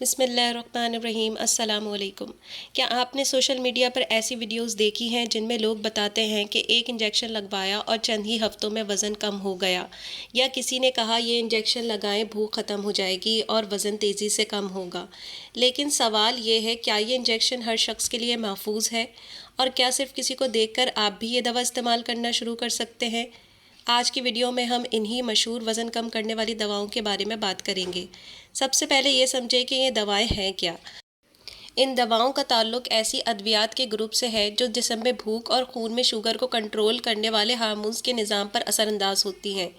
بسم اللہ الرحمن الرحیم۔ السلام علیکم۔ کیا آپ نے سوشل میڈیا پر ایسی ویڈیوز دیکھی ہیں جن میں لوگ بتاتے ہیں کہ ایک انجیکشن لگوایا اور چند ہی ہفتوں میں وزن کم ہو گیا، یا کسی نے کہا یہ انجیکشن لگائیں بھوک ختم ہو جائے گی اور وزن تیزی سے کم ہوگا؟ لیکن سوال یہ ہے، کیا یہ انجیکشن ہر شخص کے لیے محفوظ ہے؟ اور کیا صرف کسی کو دیکھ کر آپ بھی یہ دوا استعمال کرنا شروع کر سکتے ہیں؟ آج کی ویڈیو میں ہم انہی مشہور وزن کم کرنے والی دواؤں کے بارے میں بات کریں گے۔ سب سے پہلے یہ سمجھیں کہ یہ دوائیں ہیں کیا۔ ان دواؤں کا تعلق ایسی ادویات کے گروپ سے ہے جو جسم میں بھوک اور خون میں شوگر کو کنٹرول کرنے والے ہارمونز کے نظام پر اثر انداز ہوتی ہیں۔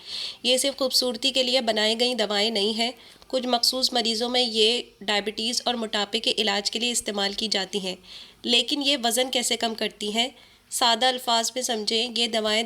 یہ صرف خوبصورتی کے لیے بنائی گئی دوائیں نہیں ہیں۔ کچھ مخصوص مریضوں میں یہ ڈائبٹیز اور موٹاپے کے علاج کے لیے استعمال کی جاتی ہیں۔ لیکن یہ وزن کیسے کم کرتی ہیں؟ سادہ الفاظ میں سمجھیں، یہ دوائیں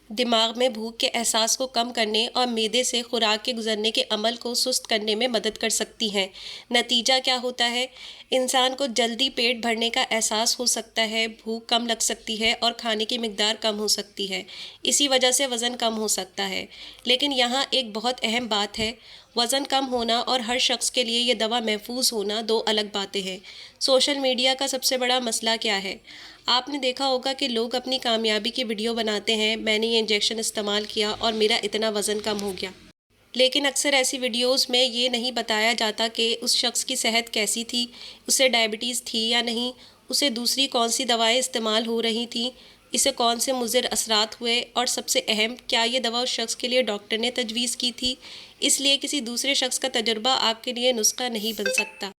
دماغ میں بھوک کے احساس کو کم کرنے اور معدے سے خوراک کے گزرنے کے عمل کو سست کرنے میں مدد کر سکتی ہیں۔ نتیجہ کیا ہوتا ہے؟ انسان کو جلدی پیٹ بھرنے کا احساس ہو سکتا ہے، بھوک کم لگ سکتی ہے اور کھانے کی مقدار کم ہو سکتی ہے۔ اسی وجہ سے وزن کم ہو سکتا ہے۔ لیکن یہاں ایک بہت اہم بات ہے، وزن کم ہونا اور ہر شخص کے لیے یہ دوا محفوظ ہونا دو الگ باتیں ہیں۔ سوشل میڈیا کا سب سے بڑا مسئلہ کیا ہے؟ آپ نے دیکھا ہوگا کہ لوگ اپنی کامیابی کی ویڈیو بناتے ہیں، میں نے یہ انجیکشن استعمال کیا اور میرا اتنا وزن کم ہو گیا۔ لیکن اکثر ایسی ویڈیوز میں یہ نہیں بتایا جاتا کہ اس شخص کی صحت کیسی تھی، اسے ڈائبٹیز تھی یا نہیں، اسے دوسری کون سی دوائیں استعمال ہو رہی تھیں، اسے کون سے مضر اثرات ہوئے، اور سب سے اہم، کیا یہ دوا اس شخص کے لیے ڈاکٹر نے تجویز کی تھی؟ اس لیے کسی دوسرے شخص کا تجربہ آپ کے لیے نسخہ نہیں بن سکتا۔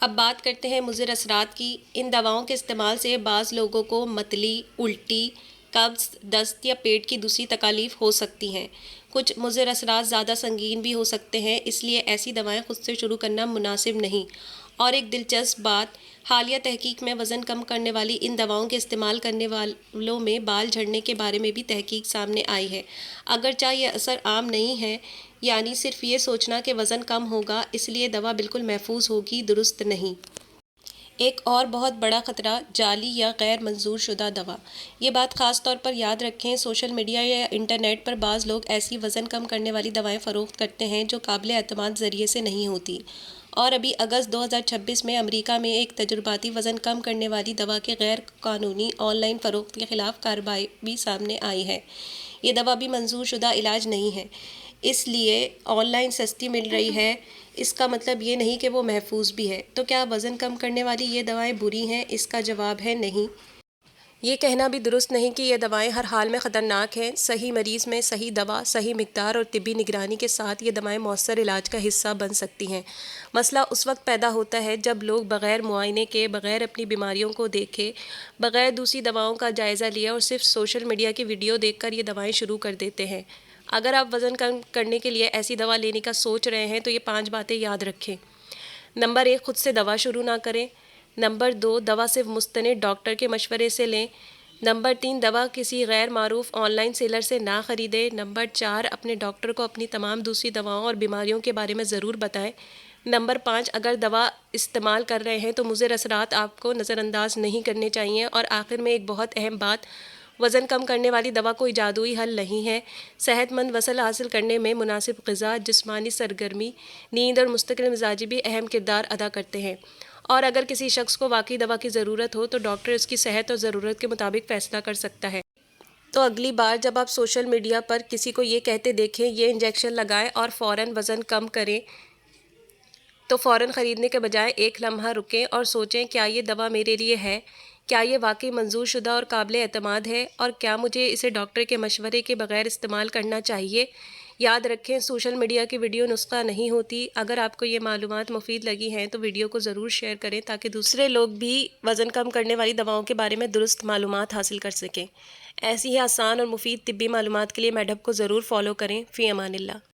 اب بات کرتے ہیں مضر اثرات کی۔ ان دواؤں کے استعمال سے بعض لوگوں کو متلی، الٹی، قبض، دست یا پیٹ کی دوسری تکالیف ہو سکتی ہیں۔ کچھ مضر اثرات زیادہ سنگین بھی ہو سکتے ہیں، اس لیے ایسی دوائیں خود سے شروع کرنا مناسب نہیں۔ اور ایک دلچسپ بات، حالیہ تحقیق میں وزن کم کرنے والی ان دواؤں کے استعمال کرنے والوں میں بال جھڑنے کے بارے میں بھی تحقیق سامنے آئی ہے۔ اگرچہ یہ اثر عام نہیں ہے، یعنی صرف یہ سوچنا کہ وزن کم ہوگا اس لیے دوا بالکل محفوظ ہوگی، درست نہیں۔ ایک اور بہت بڑا خطرہ، جعلی یا غیر منظور شدہ دوا۔ یہ بات خاص طور پر یاد رکھیں، سوشل میڈیا یا انٹرنیٹ پر بعض لوگ ایسی وزن کم کرنے والی دوائیں فروخت کرتے ہیں جو قابل اعتماد ذریعے سے نہیں ہوتی۔ اور ابھی اگست 2026 میں امریکہ میں ایک تجرباتی وزن کم کرنے والی دوا کے غیر قانونی آن لائن فروخت کے خلاف کارروائی بھی سامنے آئی ہے۔ یہ دوا بھی منظور شدہ علاج نہیں ہے، اس لیے آن لائن سستی مل رہی ہے، اس کا مطلب یہ نہیں کہ وہ محفوظ بھی ہے۔ تو کیا وزن کم کرنے والی یہ دوائیں بری ہیں؟ اس کا جواب ہے نہیں۔ یہ کہنا بھی درست نہیں کہ یہ دوائیں ہر حال میں خطرناک ہیں۔ صحیح مریض میں صحیح دوا، صحیح مقدار اور طبی نگرانی کے ساتھ یہ دوائیں مؤثر علاج کا حصہ بن سکتی ہیں۔ مسئلہ اس وقت پیدا ہوتا ہے جب لوگ بغیر معائنے کے، بغیر اپنی بیماریوں کو دیکھے، بغیر دوسری دواؤں کا جائزہ لیے اور صرف سوشل میڈیا کی ویڈیو دیکھ کر یہ دوائیں شروع کر دیتے ہیں۔ اگر آپ وزن کم کرنے کے لیے ایسی دوا لینے کا سوچ رہے ہیں تو یہ 5 باتیں یاد رکھیں۔ نمبر 1، خود سے دوا شروع نہ کریں۔ نمبر 2، دوا صرف مستند ڈاکٹر کے مشورے سے لیں۔ نمبر 3، دوا کسی غیر معروف آن لائن سیلر سے نہ خریدیں۔ نمبر 4، اپنے ڈاکٹر کو اپنی تمام دوسری دواؤں اور بیماریوں کے بارے میں ضرور بتائیں۔ نمبر 5، اگر دوا استعمال کر رہے ہیں تو مضر اثرات آپ کو نظر انداز نہیں کرنے چاہیے۔ اور آخر میں ایک بہت اہم بات، وزن کم کرنے والی دوا کوئی جادوئی حل نہیں ہے۔ صحت مند وزن حاصل کرنے میں مناسب غذا، جسمانی سرگرمی، نیند اور مستقل مزاجی بھی اہم کردار ادا کرتے ہیں۔ اور اگر کسی شخص کو واقعی دوا کی ضرورت ہو تو ڈاکٹر اس کی صحت اور ضرورت کے مطابق فیصلہ کر سکتا ہے۔ تو اگلی بار جب آپ سوشل میڈیا پر کسی کو یہ کہتے دیکھیں یہ انجیکشن لگائیں اور فوراً وزن کم کریں، تو فوراً خریدنے کے بجائے ایک لمحہ رکیں اور سوچیں، کیا یہ دوا میرے لیے ہے؟ کیا یہ واقعی منظور شدہ اور قابل اعتماد ہے؟ اور کیا مجھے اسے ڈاکٹر کے مشورے کے بغیر استعمال کرنا چاہیے؟ یاد رکھیں، سوشل میڈیا کی ویڈیو نسخہ نہیں ہوتی۔ اگر آپ کو یہ معلومات مفید لگی ہیں تو ویڈیو کو ضرور شیئر کریں تاکہ دوسرے لوگ بھی وزن کم کرنے والی دواؤں کے بارے میں درست معلومات حاصل کر سکیں۔ ایسی ہی آسان اور مفید طبی معلومات کے لیے میڈہب کو ضرور فالو کریں۔ فی امان اللہ۔